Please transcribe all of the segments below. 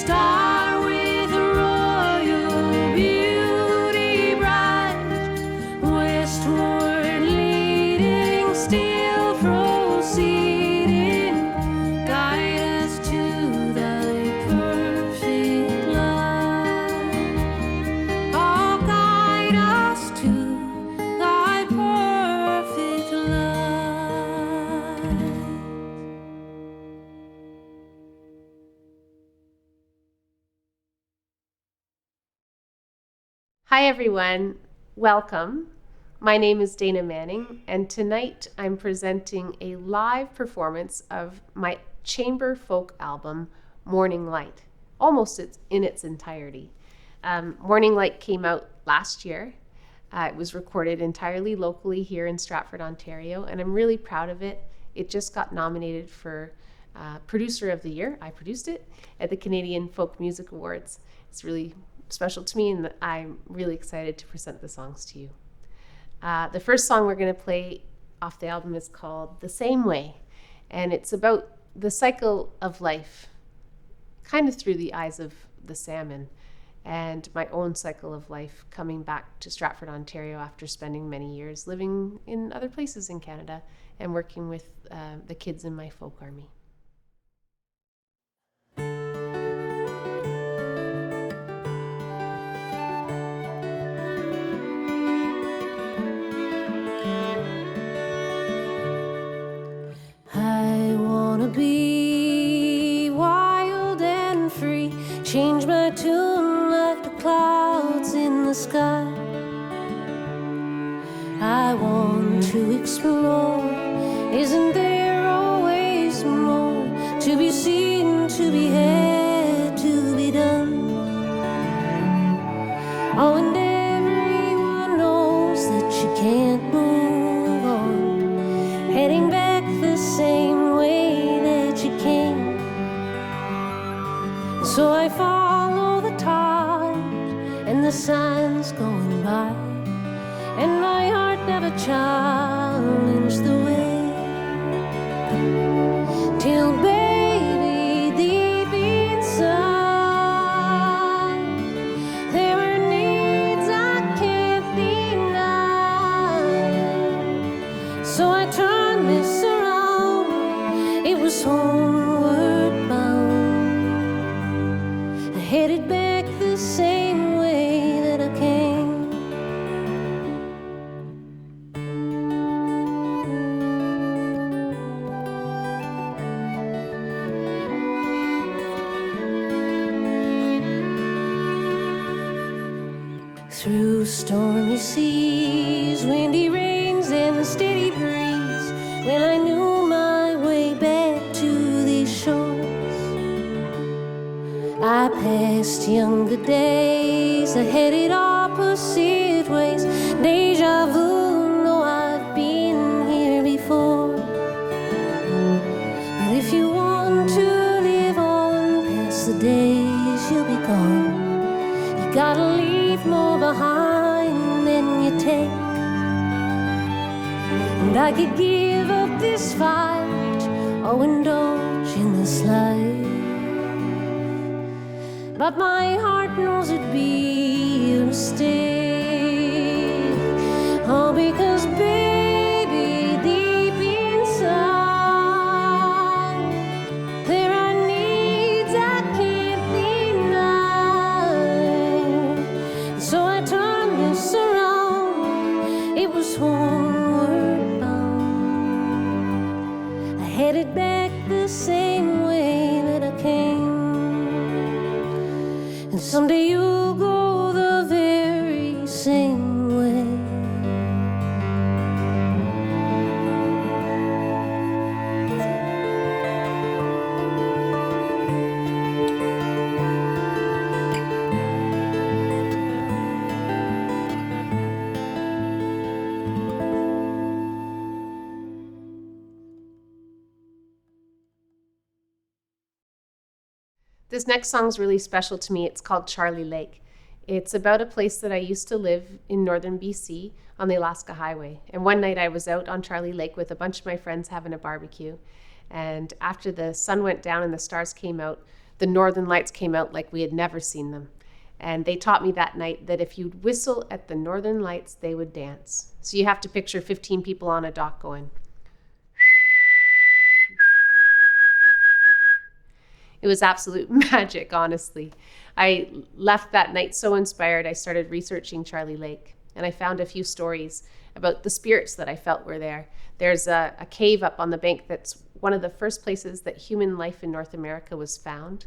star with royal beauty bright, westward leading, still proceeding, guide us to thy perfect light. Oh, guide us to thy perfect light. Hi everyone, welcome. My name is Dayna Manning, and tonight I'm presenting a live performance of my chamber folk album, Morning Light, almost in its entirety. Morning Light came out last year. It was recorded entirely locally here in Stratford, Ontario, and I'm really proud of it. It just got nominated for Producer of the Year. I produced it at the Canadian Folk Music Awards. It's really special to me, and I'm really excited to present the songs to you. The first song we're going to play off the album is called The Same Way, and it's about the cycle of life, kind of through the eyes of the salmon, and my own cycle of life coming back to Stratford, Ontario after spending many years living in other places in Canada and working with the kids in my folk army. I wanna be wild and free, change my tune like the clouds in the sky. I want to explore, isn't there always more to be seen, to be had, to be done? Oh, and everyone knows that you can't move on, heading back the same way that you came. So I follow the tide and the signs going by, and my heart never challenged the way. Till baby, deep inside, there were needs I can't deny. So I turned this around, it was homeward bound. I headed back the same way that I came. Through stormy seas, windy rains, and the steady breeze, when I knew my way back to these shores, I passed younger days, I headed opposite ways. Deja vu, no, I've been here before. But if you want to live on past the days you'll be gone, you gotta leave more behind than you take. And I could give up this fight or indulge in this life, but my heart knows it'd be a mistake. Oh, because baby, deep inside, there are needs I can't deny. So I turned this around, it was homeward bound. I headed back the same way that I came. And someday you'll go the very same way. This next song is really special to me. It's called Charlie Lake. It's about a place that I used to live in northern BC on the Alaska Highway. And one night I was out on Charlie Lake with a bunch of my friends having a barbecue. And after the sun went down and the stars came out, the northern lights came out like we had never seen them. And they taught me that night that if you'd whistle at the northern lights, they would dance. So you have to picture 15 people on a dock going. It was absolute magic, honestly. I left that night so inspired, I started researching Charlie Lake. And I found a few stories about the spirits that I felt were there. There's a cave up on the bank that's one of the first places that human life in North America was found.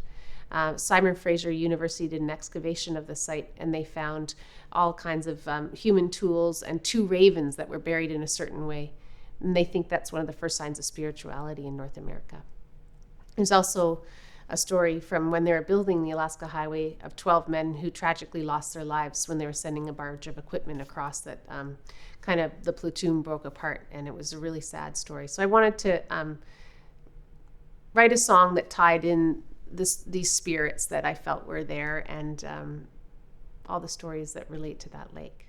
Simon Fraser University did an excavation of the site, and they found all kinds of human tools and 2 ravens that were buried in a certain way. And they think that's one of the first signs of spirituality in North America. There's also a story from when they were building the Alaska Highway of 12 men who tragically lost their lives when they were sending a barge of equipment across that kind of the platoon broke apart, and it was a really sad story. So I wanted to write a song that tied in these spirits that I felt were there, and all the stories that relate to that lake.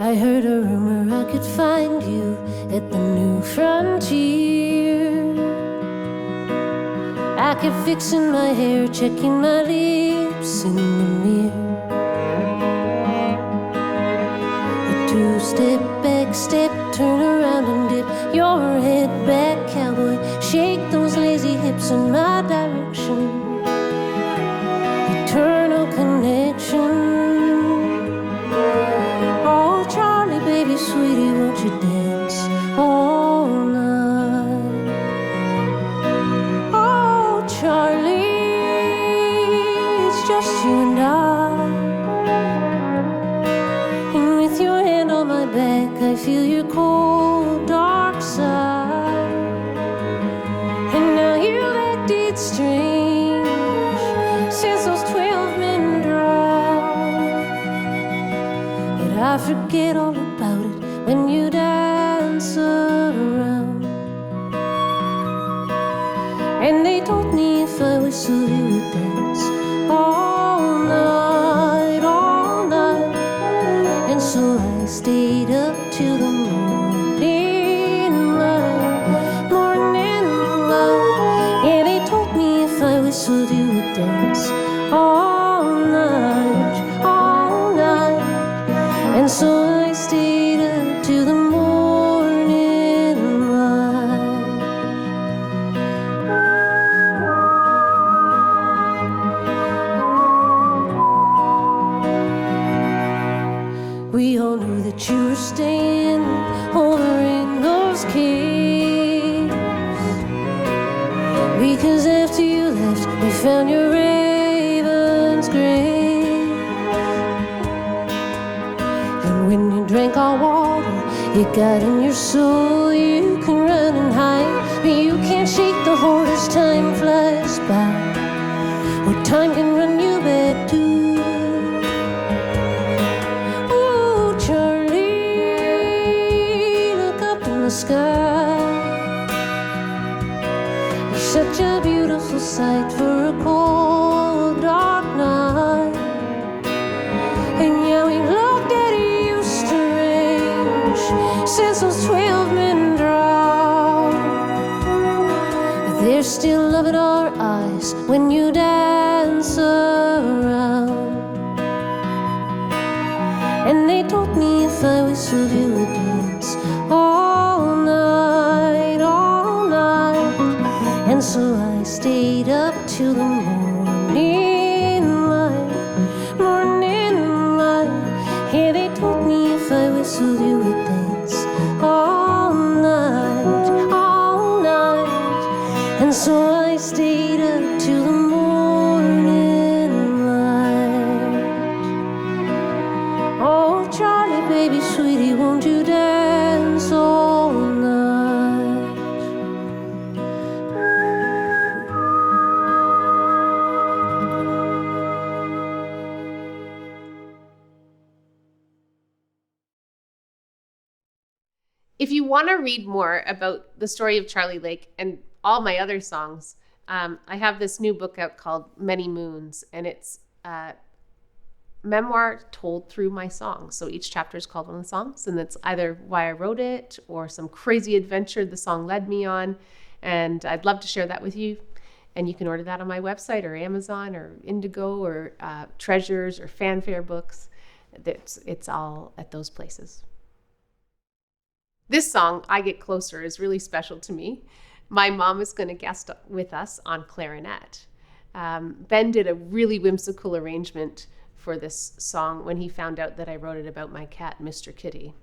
I heard a rumor I could find you at the new frontier. I kept fixing my hair, checking my lips in the mirror. A 2-step, back step, turn around and dip your head back, cowboy. Shake those lazy hips in my direction. Eternal connection. Oh, Charlie, baby, sweetie, won't you dance all night? Oh, Charlie, it's just you and I. And with your hand on my back, I feel your cold, dark side. And now you've acted strange since those 12 men drowned. Yet I forget all about it when you dance around. And they told me if I whistled you would dance all night, all night. And so I stayed up till the morning light, morning light. Yeah, they told me if I whistled you would dance all night, all night. And so I stayed up till the morning light. We all knew that you were staying over in those caves, because after you left, we found your raven's grave. And when you drank our water, it got in your soul. You can run and hide, but you can't shake the hoarders. Time flies by, or time can run you back too. Oh, Charlie, look up in the sky. You're such a beautiful sight for a cold, dark night. And yeah, we looked at you strange since those 12 men drowned. But there's still love in our eyes when you dance around. And they told me if I whistled you would dance all night, all night. And so I stayed up till the morning light, morning light. Yeah, they told me if I whistled you would dance all night, all night. And so I stayed up till the morning light. Oh, Charlie, baby, sweetie, won't you dance all night? If you want to read more about the story of Charlie Lake and all my other songs, I have this new book out called Many Moons, and it's memoir told through my songs. So each chapter is called one of the songs, and it's either why I wrote it or some crazy adventure the song led me on. And I'd love to share that with you. And you can order that on my website or Amazon or Indigo or Treasures or Fanfare Books. It's all at those places. This song, I Get Closer, is really special to me. My mom is going to guest with us on clarinet. Ben did a really whimsical arrangement for this song when he found out that I wrote it about my cat, Mr. Kitty.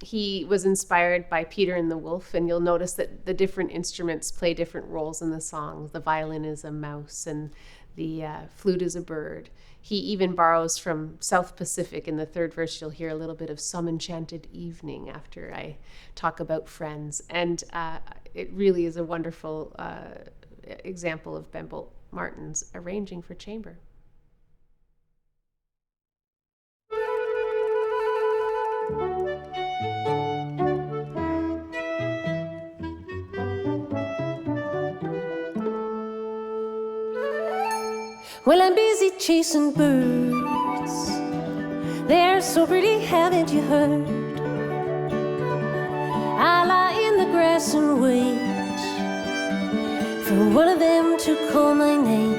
He was inspired by Peter and the Wolf, and you'll notice that the different instruments play different roles in the song. The violin is a mouse, and the flute is a bird. He even borrows from South Pacific. In the third verse, you'll hear a little bit of Some Enchanted Evening after I talk about friends. And it really is a wonderful example of Ben Bolt Martin's arranging for chamber. Well, I'm busy chasing birds. They're so pretty, haven't you heard? I lie in the grass and wait for one of them to call my name.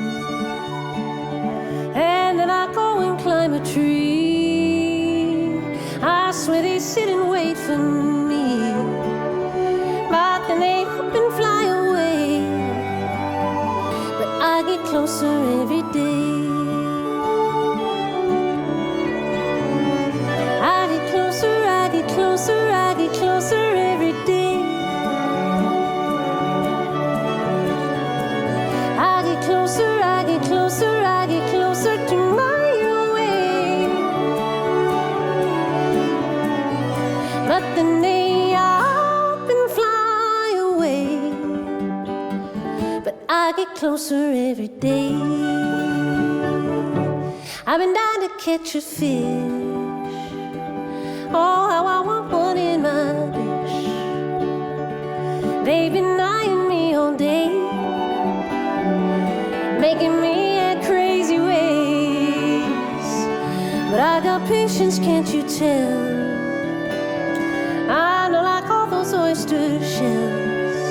And then I go and climb a tree. I swear they sit and wait for me, but then they up and fly away. But I get closer every day. I get closer, I get closer, I get closer every day. I get closer, I get closer, I get closer to my way. But then they up and fly away. But I get closer every day. I've been dying to catch a fish. Oh, how I want one in my dish. They've been eyeing me all day, making me act crazy ways. But I got patience, can't you tell? I know, like all those oyster shells,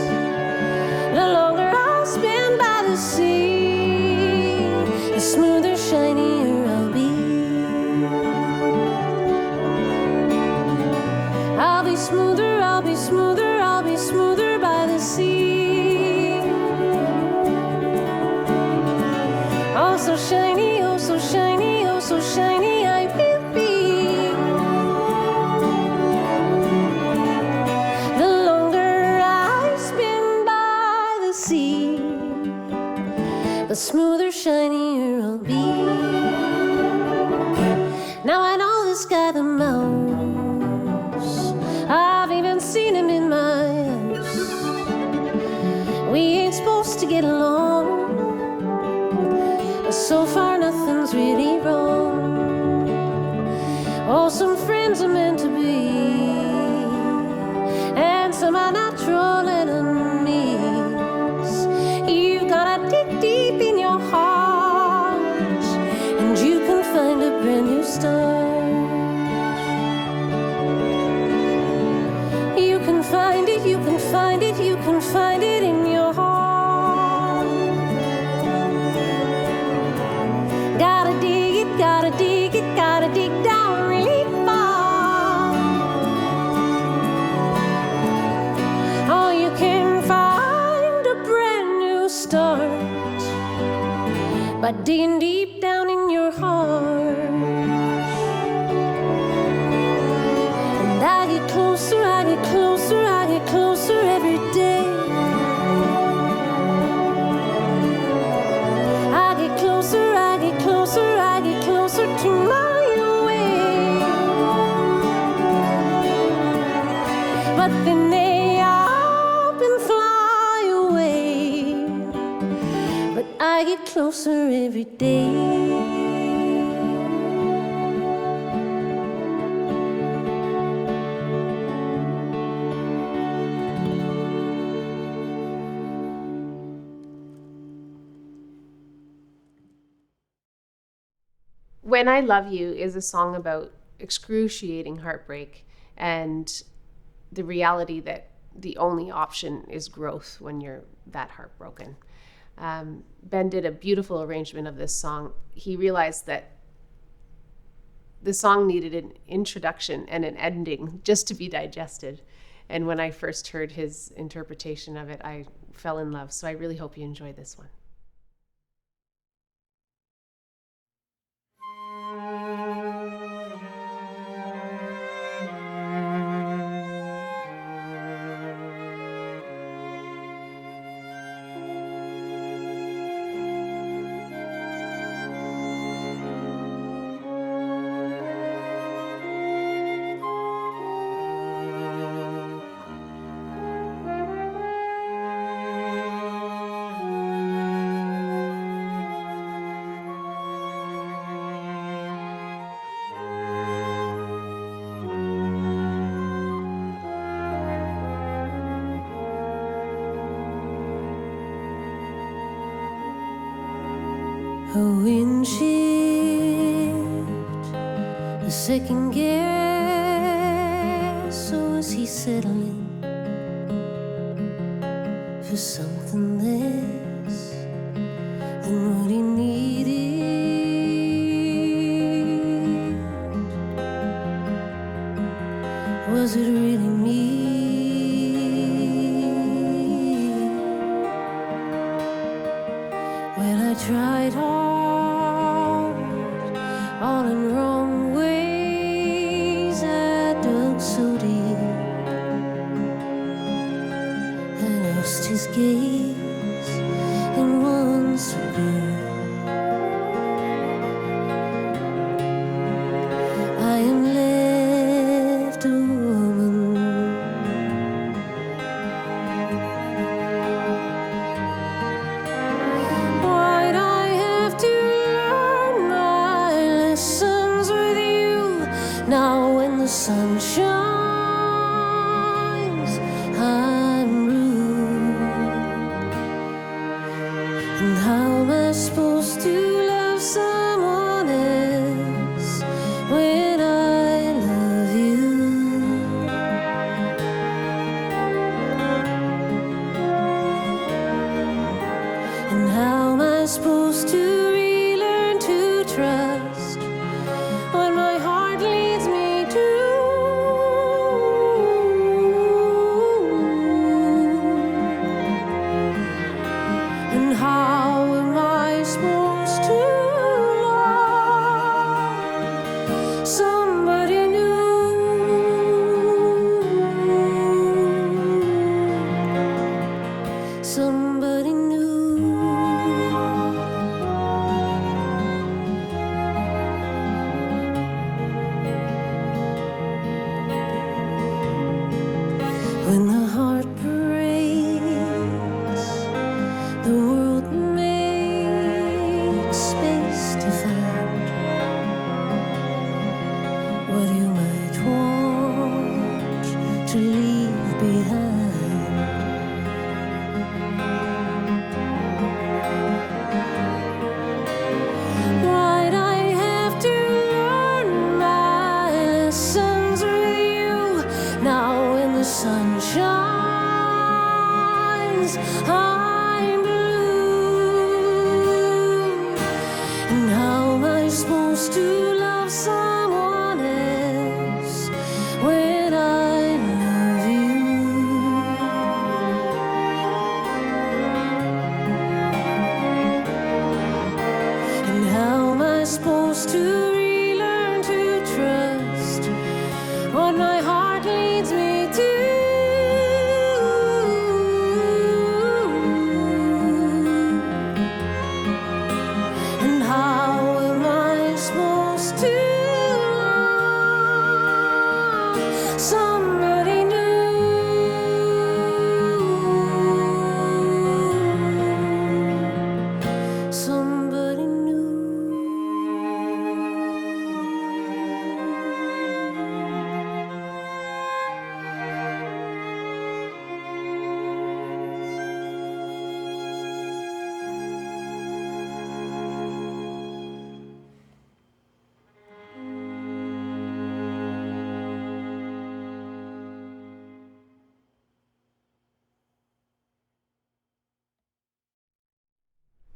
the longer I spend by the sea, the smoother, shinier I'll be. I'll be smoother, I'll be smoother, I'll be smoother by the sea. Oh, so shiny, oh, so shiny, oh, so shiny I will be. The longer I spend by the sea, the smoother, shinier I'll be. Now I know this guy the mouse, I've even seen him in my house. We ain't supposed to get along, but so far nothing's really wrong. Oh, some friends are meant to be, and some are natural enemies. You've gotta dig deep in your heart, and you can find a brand new start. You can find it, you can find it, you can find it in your heart. Gotta dig it, gotta dig it, gotta dig down really far. Oh, you can find a brand new start by digging deep down in your heart. And I get closer, I get closer, I get closer every day. I get closer, I get closer, I get closer to my way. But then they up and fly away. But I get closer every day. When I Love You is a song about excruciating heartbreak and the reality that the only option is growth when you're that heartbroken. Ben did a beautiful arrangement of this song. He realized that the song needed an introduction and an ending just to be digested. And when I first heard his interpretation of it, I fell in love. So I really hope you enjoy this one. A windshield, a second guess. So was he settling for something less than what he needed? Was it really me? When I tried hard, all in wrong ways, I dug so deep, I lost his gaze in one so good. I am left a woman. Why'd I have to learn my lessons with you? Now when the sun shines, I'm blue. And how am I supposed to love someone else when I love you? And how am I supposed to relearn to trust what my heart leads me to? And how am I supposed to love somebody new? Somebody new. When the heart breaks, the world makes space to find what you might want to leave behind. Why'd I have to learn my lessons with you? Now when the sun shines, I'm blue. And how am I supposed to love someone else when I love you? And how am I supposed to relearn to trust what my heart leads me to? And how am I supposed to love somebody new? Somebody new.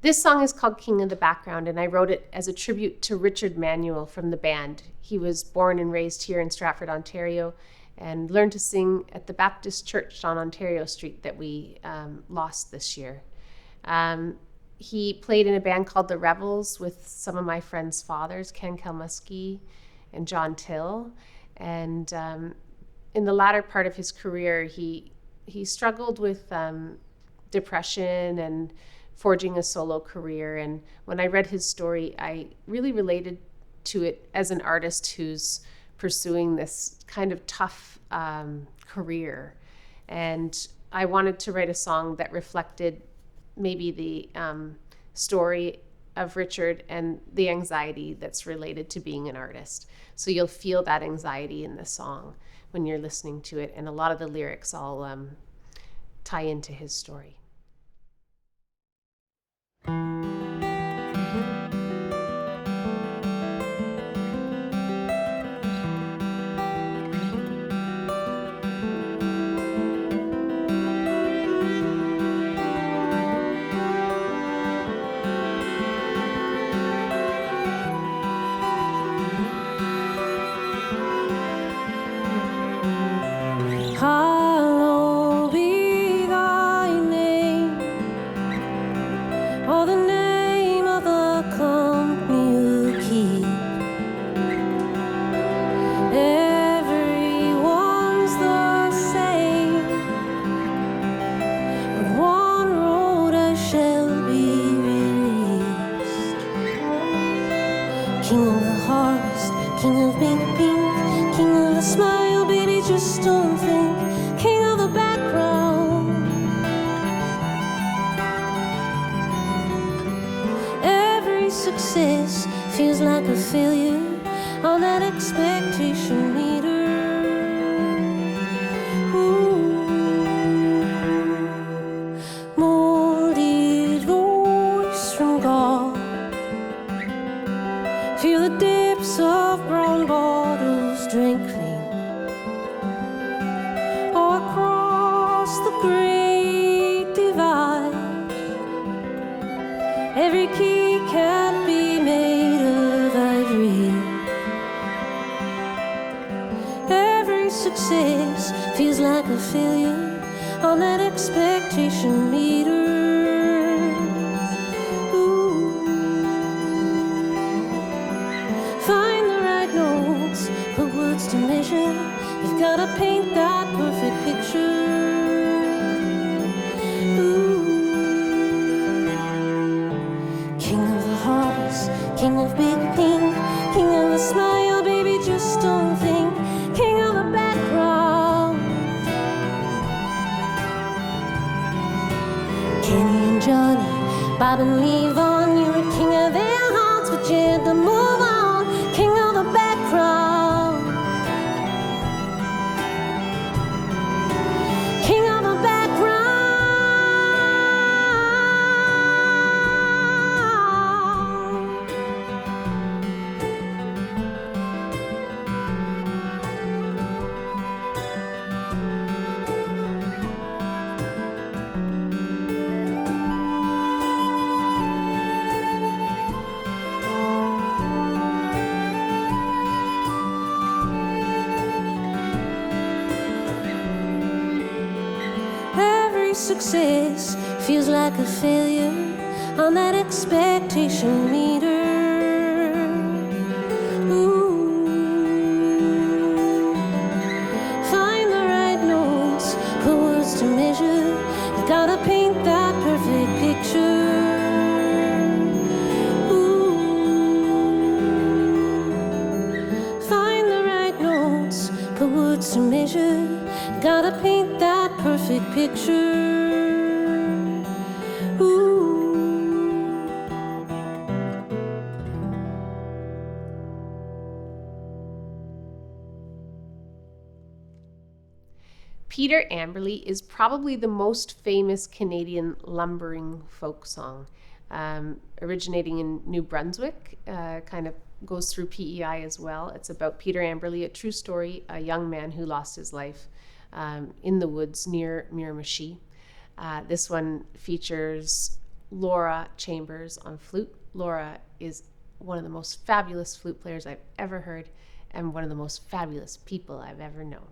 This song is called King of the Background, and I wrote it as a tribute to Richard Manuel from the band. He was born and raised here in Stratford, Ontario, and learned to sing at the Baptist Church on Ontario Street that we lost this year. He played in a band called The Rebels with some of my friends' fathers, Ken Kalmusky and John Till. And in the latter part of his career, he struggled with depression and forging a solo career. And when I read his story, I really related to it as an artist who's pursuing this kind of tough career. And I wanted to write a song that reflected maybe the story of Richard and the anxiety that's related to being an artist. So you'll feel that anxiety in the song when you're listening to it. And a lot of the lyrics all tie into his story. Hallowed be thy name, or the name of the company you keep. Everyone's the same, but one road I shall be released. King of the harvest, king of being pink, king of the smile, baby, just don't think. King of the background. Every success feels like a failure on that expectation meter. Ooh. Molded voice from God. Feel the depths of brown bottles drink clean. Across the great divide, every key can't be made of ivory. Every success feels like a failure on that expectation meter. Ooh. Find the right notes, put words to measure. You've gotta paint that perfect picture. Ooh. King of the harvest, king of big pink, king of the smile, baby, just don't think. King of the background. Kenny and Johnny, Bob and Levon, you're a king of their hearts, but you had to move on. King of the background. King of the background. Every success feels like a failure on that expectation meter. Ooh. Find the right notes, put words to measure. You gotta paint that perfect picture. Ooh. Find the right notes, put words to measure. You gotta paint that perfect picture. Ooh. Peter Amberly is probably the most famous Canadian lumbering folk song, originating in New Brunswick, kind of goes through PEI as well. It's about Peter Amberly, a true story, a young man who lost his life in the woods near Miramichi. This one features Laura Chambers on flute. Laura is one of the most fabulous flute players I've ever heard and one of the most fabulous people I've ever known.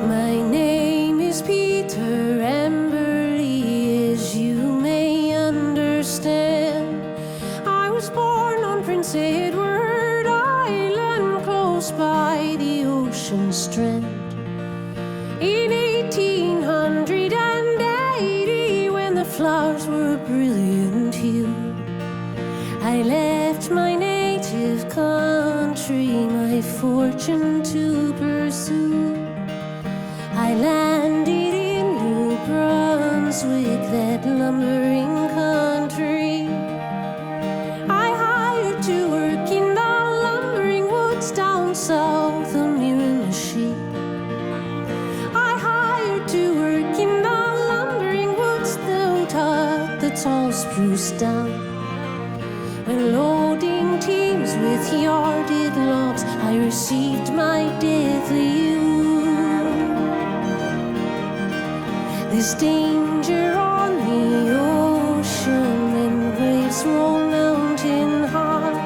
My name is Peter, emberly, as you may understand. I was born on Prince Edward Island, close by the ocean strand. In 1880, when the flowers were a brilliant hue, I left my native country, my fortune to pursue. I landed in New Brunswick, that lumbering country. I hired to work in the lumbering woods down south of Miramichi. I hired to work in the lumbering woods out at the tall spruce down. When loading teams with yarded logs, I received my deathly wound. There's danger on the ocean and waves roll mountain high.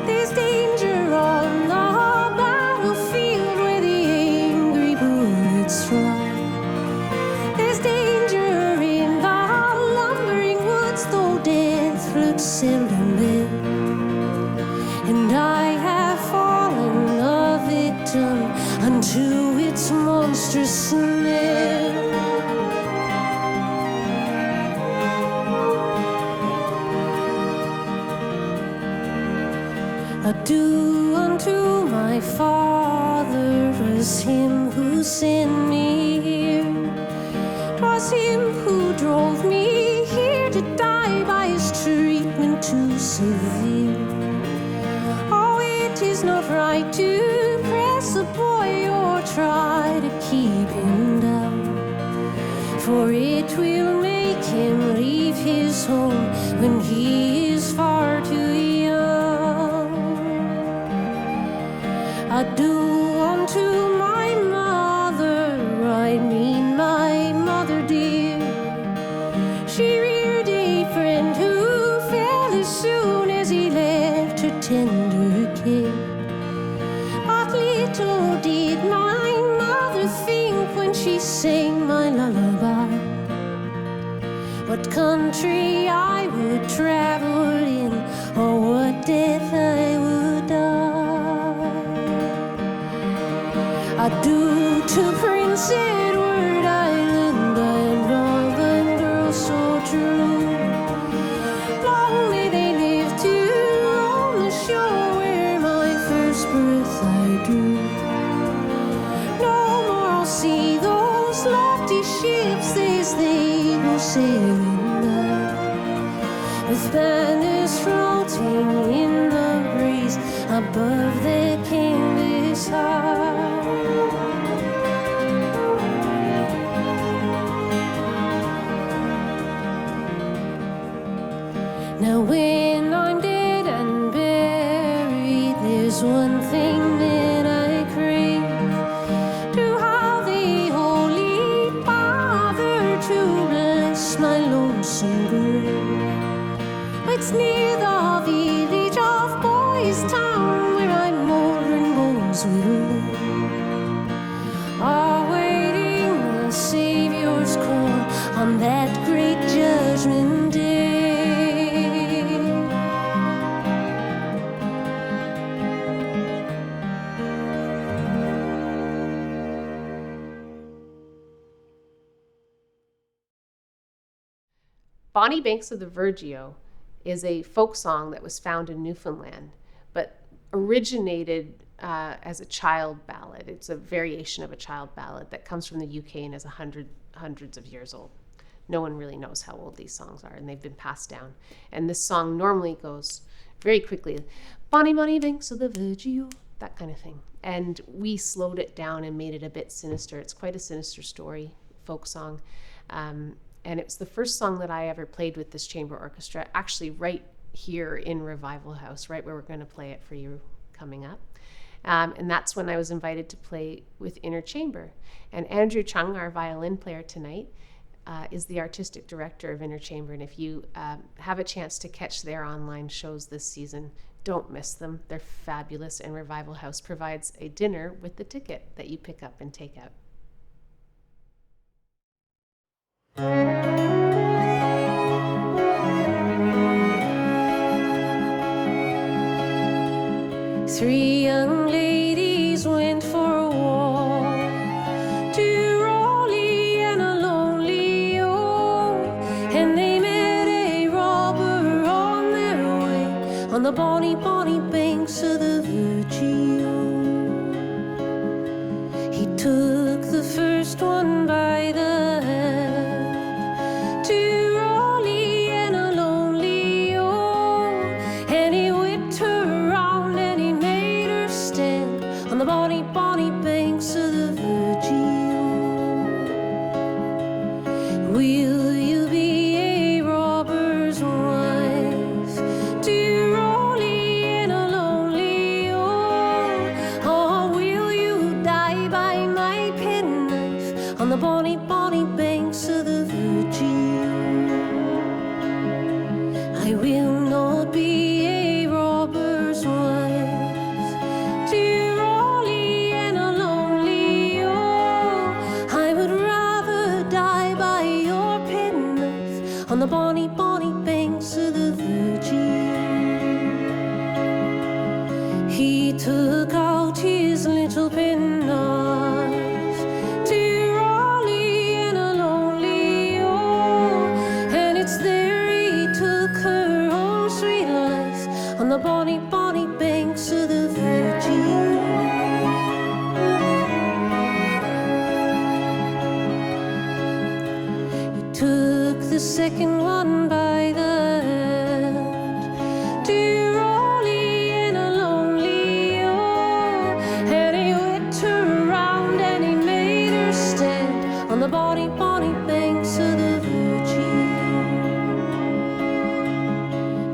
There's danger on the battlefield where the angry bullets fly. There's danger in the lumbering woods, though death looks seldom there. And I have fallen a victim unto its monstrous snare. Adieu unto my father, 'twas him who sent me here. 'Twas him who drove me here to die by his treatment too severe. Oh, it is not right to press a boy or try to keep him down, for it will make him leave his home when he is far too young. Adieu unto my mother, I mean my mother dear. She reared a friend who fell as soon as he left her tender care. But little did my mother think when she sang my lullaby, what country I would travel in, or what death I would die. Adieu to Prince Edward Island, and all the girls so true. Long may they live to roam the shore where my first breath I drew. No more I'll see those lofty ships as they go sailing by, with banners floating in the breeze above their canvas high. Now when I'm dead and buried, there's one thing that I crave, to have a holy father to bless my lonesome grave. It's near the village of Boys Town, where my moldering bones will lay, awaiting the Savior's call on that great judgment day. Bonnie Banks of the Vergio is a folk song that was found in Newfoundland, but originated as a child ballad. It's a variation of a child ballad that comes from the UK and is hundreds of years old. No one really knows how old these songs are, and they've been passed down. And this song normally goes very quickly, Bonnie Banks of the Vergio, that kind of thing. And we slowed it down and made it a bit sinister. It's quite a sinister story, folk song. And it was the first song that I ever played with this chamber orchestra, actually right here in Revival House, right where we're going to play it for you coming up. And that's when I was invited to play with Inner Chamber. And Andrew Chung, our violin player tonight, is the artistic director of Inner Chamber. And if you have a chance to catch their online shows this season, don't miss them. They're fabulous, and Revival House provides a dinner with the ticket that you pick up and take out. Three young ladies went for a walk to Raleigh and a lonely old, and they met a robber on their way on the bonny, bonny banks of the Vergio. He took the first one by the hand to Raleigh and a lonely old, and he whipped her around and he made her stand on the bonny, bonny banks of the Vergio. Will you be a robber's wife to Raleigh and a lonely old, or will you die by my penknife on the bonny, bonny banks of the Vergio? I will not be a robber's wife to Raleigh and a lonely old. I would rather die by your penknife on the bonny, bonny banks of the Vergio. He took out his little penknife to Raleigh and a lonely old, and it's there he took her own sweet life on the bonny, bonny banks of the Vergio. He took the second one by the hand to Raleigh and a lonely old, and he whipped her around and he made her stand on the bonny, bonny banks of the Vergio.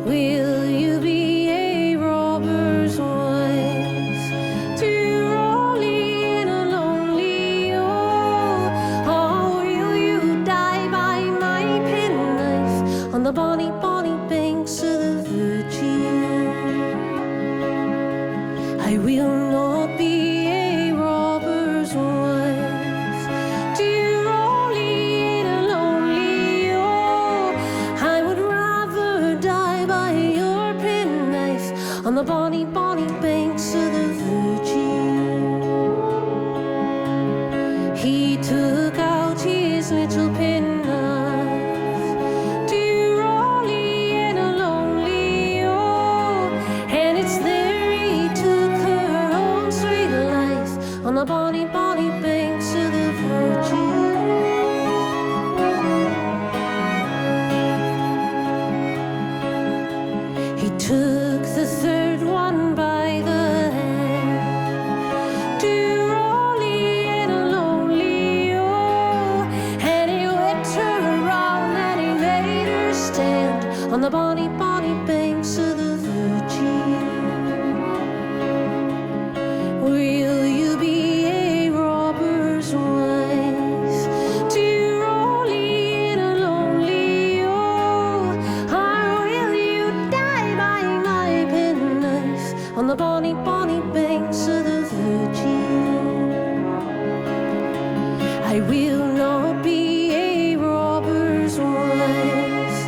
Will you be a robber's wife to Raleigh and a lonely old, or will you die by my penknife on the bonny, bonny banks of the Vergio? I will not be a robber's wife to Raleigh and a lonely old. I would rather die by your penknife on the bonny, bonny banks of the Vergio. He took out his little penknife to Raleigh and a lonely old, and it's there he took her own sweet life on the bonny, bonny banks of the Vergio. He took the third one by the hand to Raleigh and a lonely old, and he whipped her around and he made her stand on the bonny, bonny banks of the Vergio. Will you be a robber's wife to Raleigh and a lonely old, or will you die by my penknife on the bonny, bonny banks of the Vergio? I will not be a robber's wife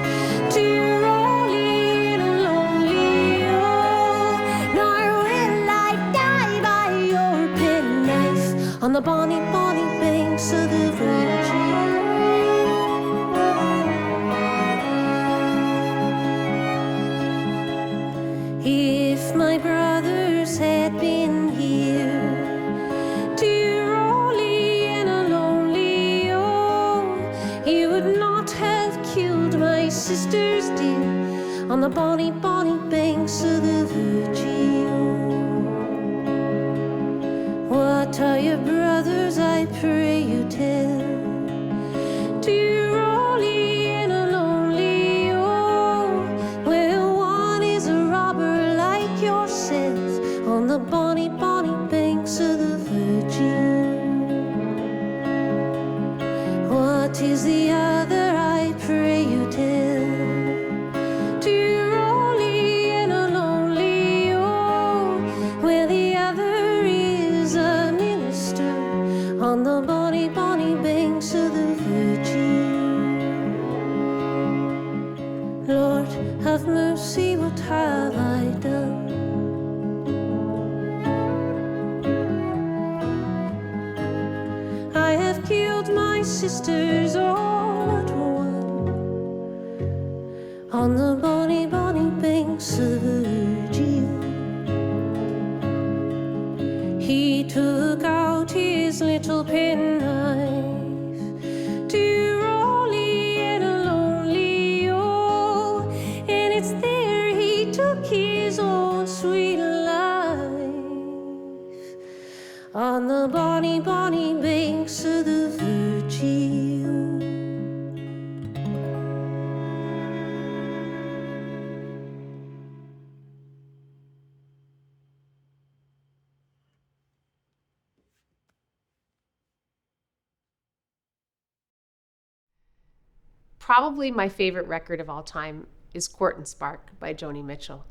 to Raleigh and a lonely old, nor will I die by your penknife on the bonny, bonny banks of the Vergio. If my brothers had been here to Raleigh and a lonely old, you would not have killed my sisters dear on the bonny, bonny banks of the Vergio. What are your brothers, I pray you tell, to Raleigh and a lonely old? Well, the bonny, bonny banks of the Vergio. What is the other, I pray you tell? Dear Rolly and a lonely, oh, where the other is a minister on the bonny, bonny banks of the Vergio. Lord, have mercy, what have I done? I have killed my sisters all at one on the bonny, bonny banks of Vergio. He took out his little penknife to Rolly and a lonely, oh, and it's there he took his own sweet life on the bonny, bonny banks of the Vergio. Probably my favorite record of all time is Court and Spark by Joni Mitchell.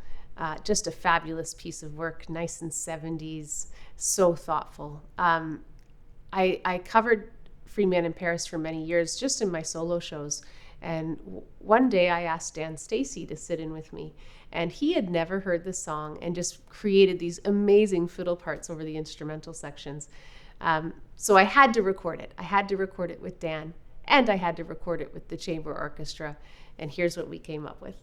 Just a fabulous piece of work, nice and 70s, so thoughtful. I covered Free Man in Paris for many years, just in my solo shows. And one day I asked Dan Stacy to sit in with me, and he had never heard the song and just created these amazing fiddle parts over the instrumental sections. So I had to record it. I had to record it with Dan, and I had to record it with the chamber orchestra. And here's what we came up with.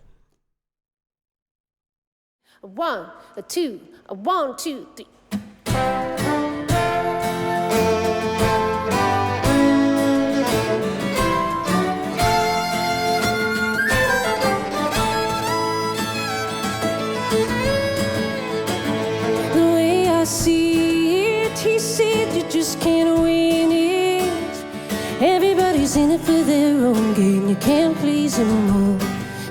1, 2, 1, 2, 3. The way I see it, he said you just can't win it. Everybody's in it for their own game, you can't please them all.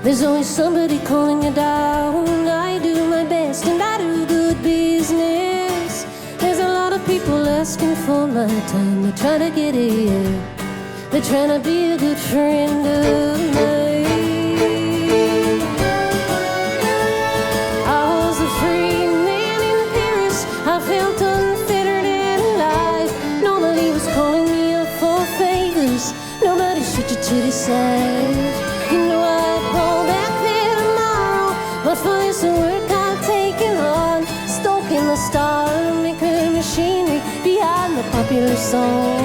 There's always somebody calling you down. I do my best and I do good business. There's a lot of people asking for my time. They're trying to get it. They're trying to be a good friend of mine. I was a free man in Paris. I felt unfettered and alive. Nobody was calling me up for favors. Nobody should you to decide. You know I'd go back there tomorrow, but for this work I've taken on, stoking the star maker machinery behind the popular song.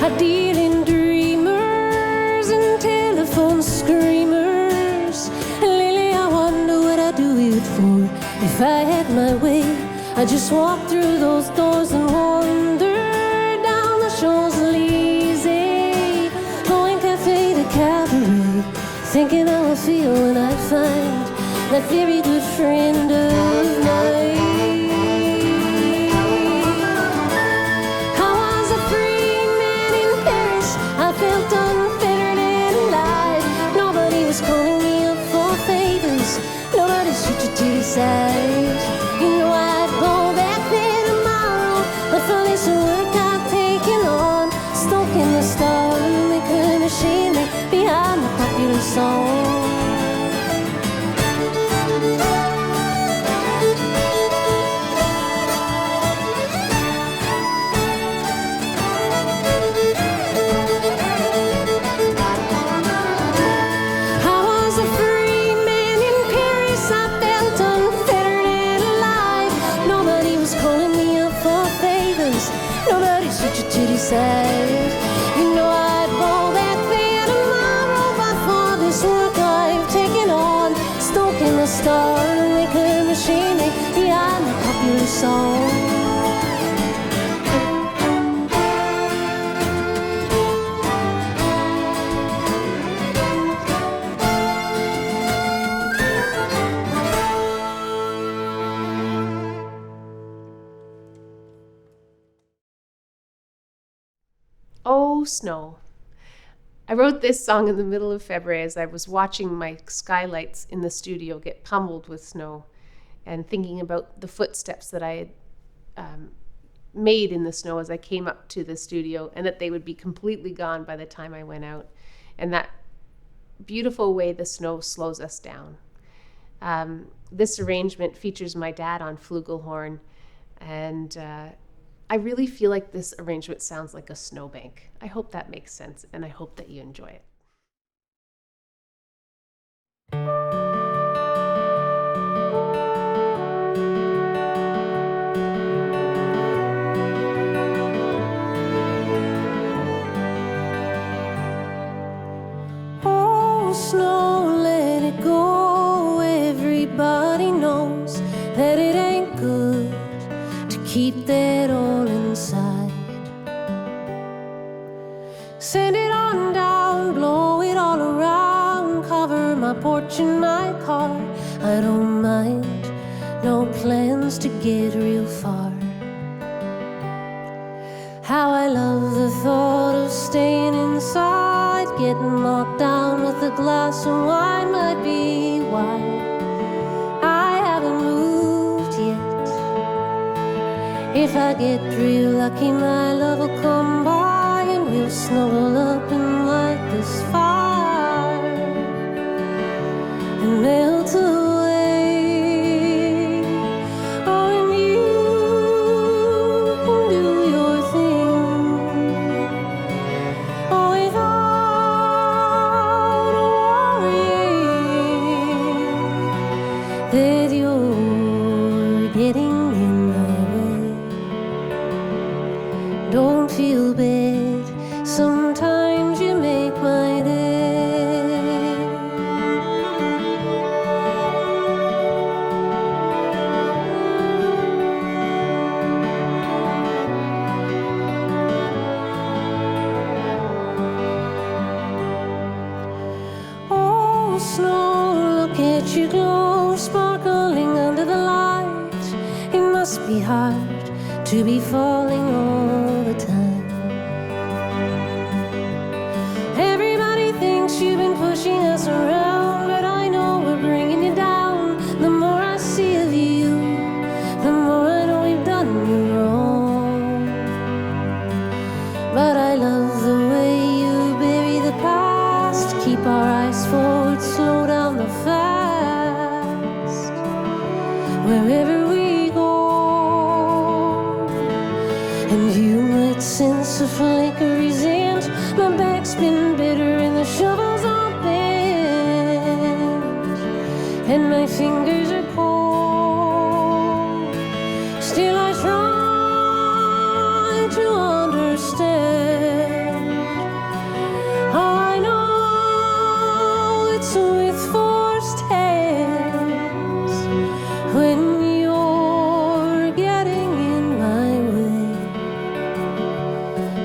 I deal in dreamers and telephone screamers. Lately I wonder what I'd do it for. If I had my way, I'd just walk through those doors and wander down the Champs-Elysees, going cafe to cabaret, thinking how I feel when I find that very good friend of mine. I felt unfettered and alive. Nobody was calling me up for favors. Nobody should you to decide. You know I'd go back there tomorrow, but for this work I've taken on, stoking the star maker machinery behind the popular song. To decide, you know I'd go back there tomorrow, but for this work I've taken on, stoking the star maker machinery behind the popular song. Oh, snow. I wrote this song in the middle of February as I was watching my skylights in the studio get pummeled with snow and thinking about the footsteps that I had made in the snow as I came up to the studio, and that they would be completely gone by the time I went out. And that beautiful way the snow slows us down. This arrangement features my dad on flugelhorn, and I really feel like this arrangement sounds like a snowbank. I hope that makes sense, and I hope that you enjoy it. Oh, snow, let it go. Everybody knows that it ain't good to keep that all inside. Send it on down, blow it all around, cover my porch and my car. I don't mind, no plans to get real far. How I love the thought of staying inside, getting locked down with a glass of wine. Might be why I haven't moved yet. If I get real lucky, my love will come by and we'll snuggle up and light this fire and melt away. Oh, and you can do your thing, oh, without worrying that you're getting in my way. Don't feel bad, sometimes you make my day. Oh, snow, look at you glow, sparkling under the light. It must be hard to be falling all the time. Everybody thinks you've been pushing us around, but I know we're bringing you down. The more I see of you, the more I know we've done you wrong. But I love the way you bury the past, keep our eyes forward, slow down the fast. Wherever we go, and you might sense a flicker resent. My back's been bitter and the shovels are bent, and my fingers are cold. Still I try to understand. Oh, I know it's with forced hands when you're getting in my way.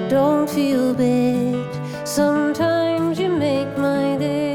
Don't feel bad, sometimes you make my day.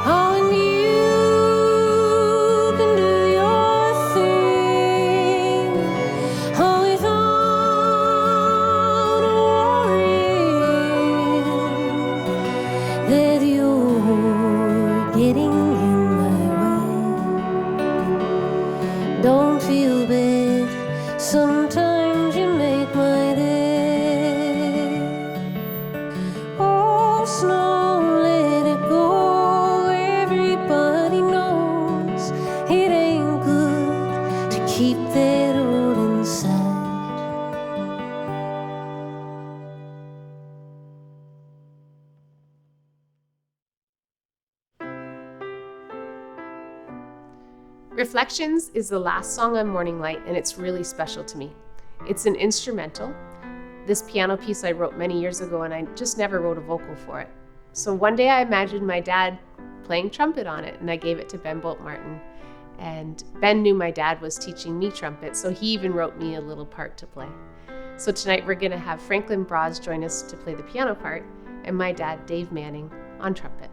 Oh, and you can do your thing, oh, without worrying that you're getting in my way. Don't feel bad, sometimes you make my day. Oh, snow, let it go. Everybody knows it ain't good to keep that all inside. Reflections is the last song on Morning Light, and it's really special to me. It's an instrumental. This piano piece I wrote many years ago, and I just never wrote a vocal for it. So one day I imagined my dad playing trumpet on it, and I gave it to Ben Bolt Martin. And Ben knew my dad was teaching me trumpet, so he even wrote me a little part to play. So tonight we're going to have Franklin Braz join us to play the piano part, and my dad, Dave Manning, on trumpet.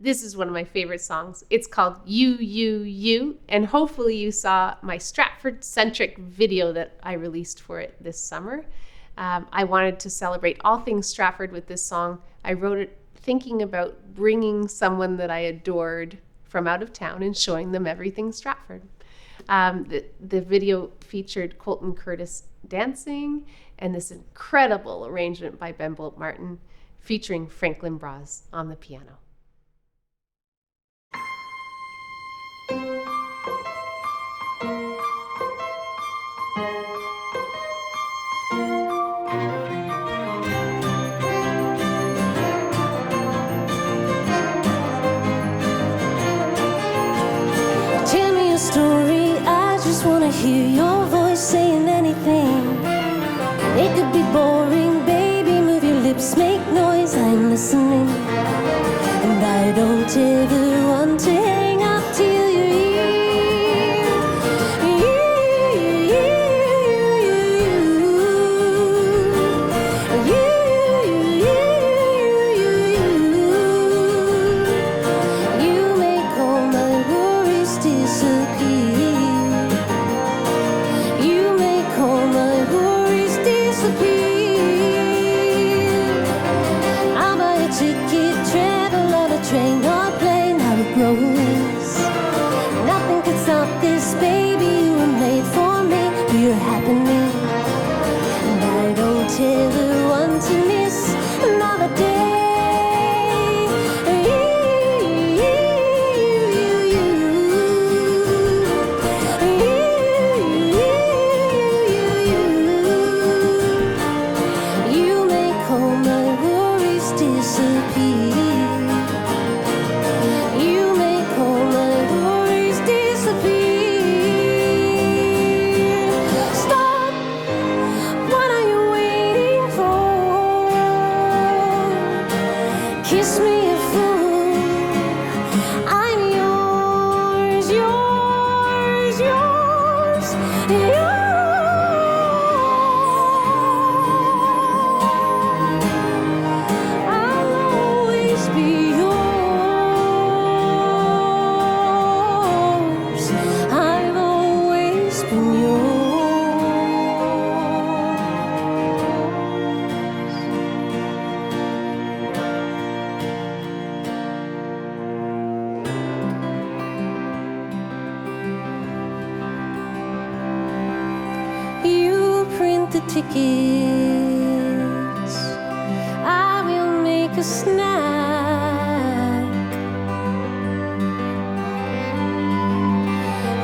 This is one of my favorite songs. It's called You, and hopefully you saw my Stratford-centric video that I released for it this summer. I wanted to celebrate all things Stratford with this song. I wrote it thinking about bringing someone that I adored from out of town and showing them everything Stratford. The video featured Colton Curtis dancing and this incredible arrangement by Ben Bolt Martin featuring Franklin Braz on the piano. Tell me a story, I just wanna hear your voice saying anything. It could be boring, baby, move your lips, make noise, I'm listening. And I don't ever want to hang up till your ear. want to miss another day. You make all my worries disappear. You make all my worries disappear. Stop. What are you waiting for? Kiss me a fool. I'm yours, yours, yours, yours. I'll always be yours. I've always been yours. You print the tickets. I will make a snack.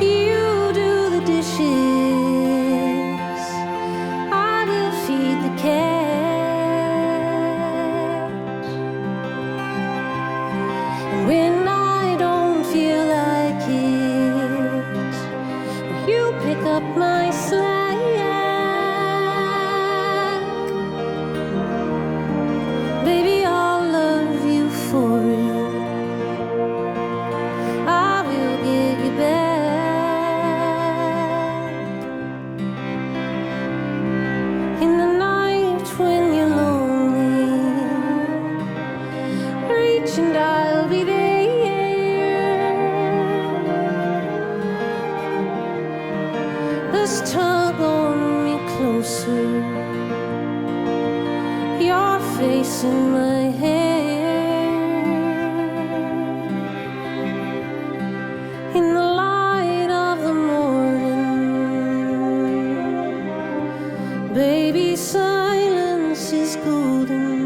You do the dishes. I will feed the cat. And when I don't feel like it, you pick up my slack. Baby, I'll love you for it. I will get you back. In the night when you're lonely, reach and I'll be there. Just tug on me closer. Your face in my hair. In the light of the morning, baby, silence is golden.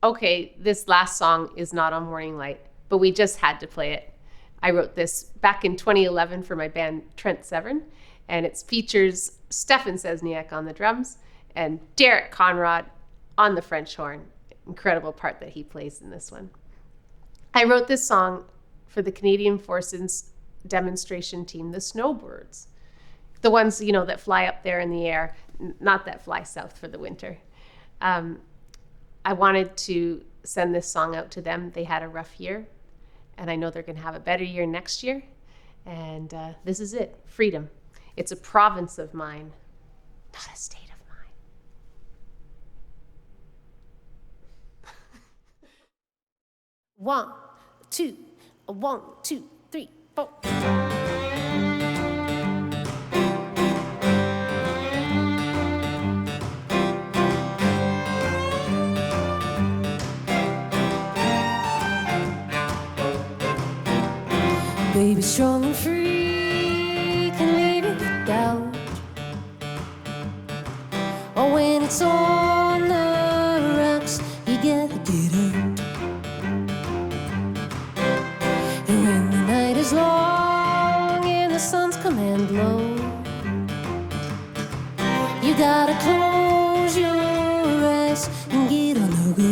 Okay, this last song is not on Morning Light, but we just had to play it. I wrote this back in 2011 for my band Trent Severn, and it features Stefan Sesniak on the drums and Derek Conrad on the French horn. Incredible part that he plays in this one. I wrote this song for the Canadian Forces demonstration team, the Snowbirds. The ones, you know, that fly up there in the air, not that fly south for the winter. I wanted to send this song out to them. They had a rough year, and I know they're going to have a better year next year. And this is it, freedom. It's a province of mine, not a state of mind. 1, 2, 1, 2, 3, 4. Baby, strong and free, can leave it without. Or when it's on the rocks, you gotta get out. And when the night is long and the sun's come and blow, you gotta close your eyes and get on the go.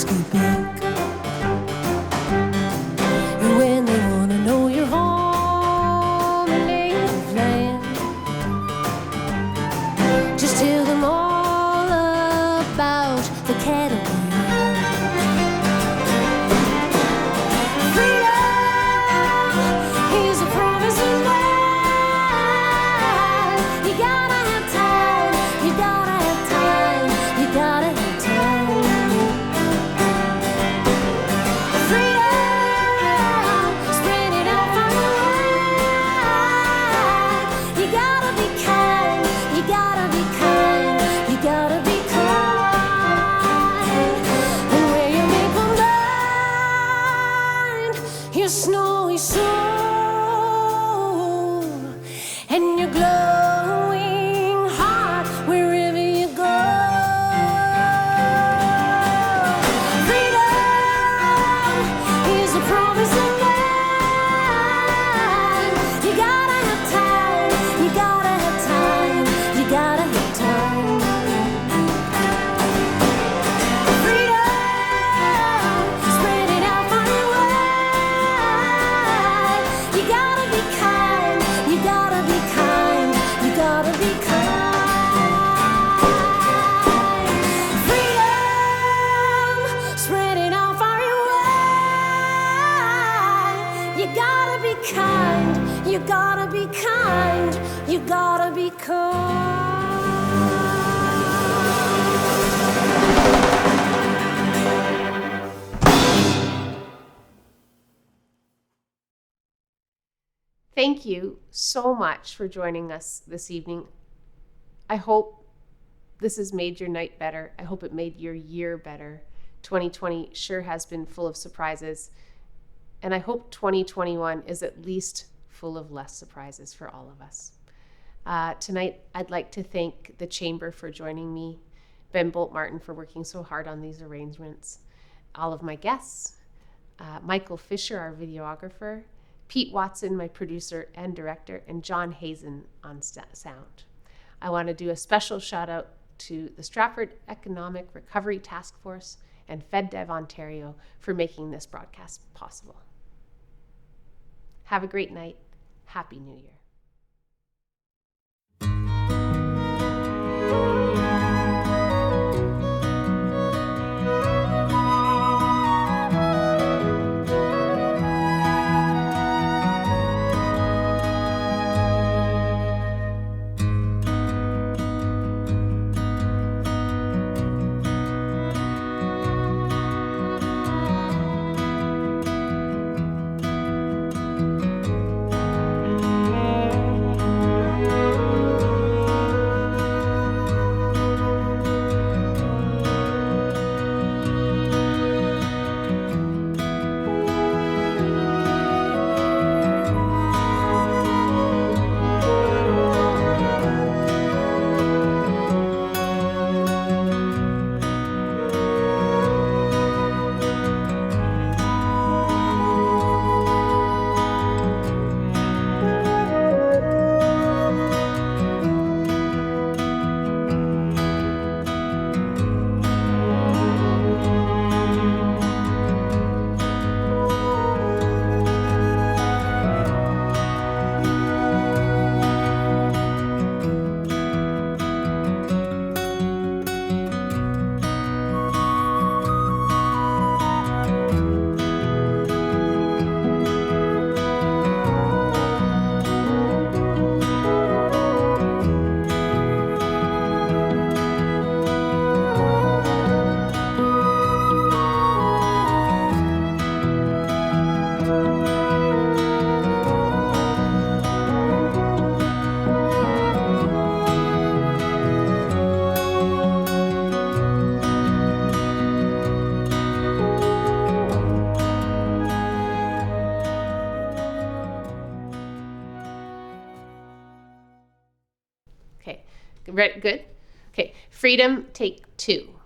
whiskey pink. And when they wanna know your home and native land, just tell them all about the cattle beyond. Snowy soul and your glowing heart wherever you go. Freedom is a promise of land. You gotta have time, you gotta have time, you gotta have time. You gotta be kind, you gotta be kind. Thank you so much for joining us this evening. I hope this has made your night better. I hope it made your year better. 2020 sure has been full of surprises, and I hope 2021 is at least full of less surprises for all of us. Tonight, I'd like to thank the Chamber for joining me, Ben Bolt-Martin for working so hard on these arrangements, all of my guests, Michael Fisher, our videographer, Pete Watson, my producer and director, and John Hazen on sound. I want to do a special shout out to the Stratford Economic Recovery Task Force and FedDev Ontario for making this broadcast possible. Have a great night. Happy New Year. Okay, good. Okay, Freedom, take 2.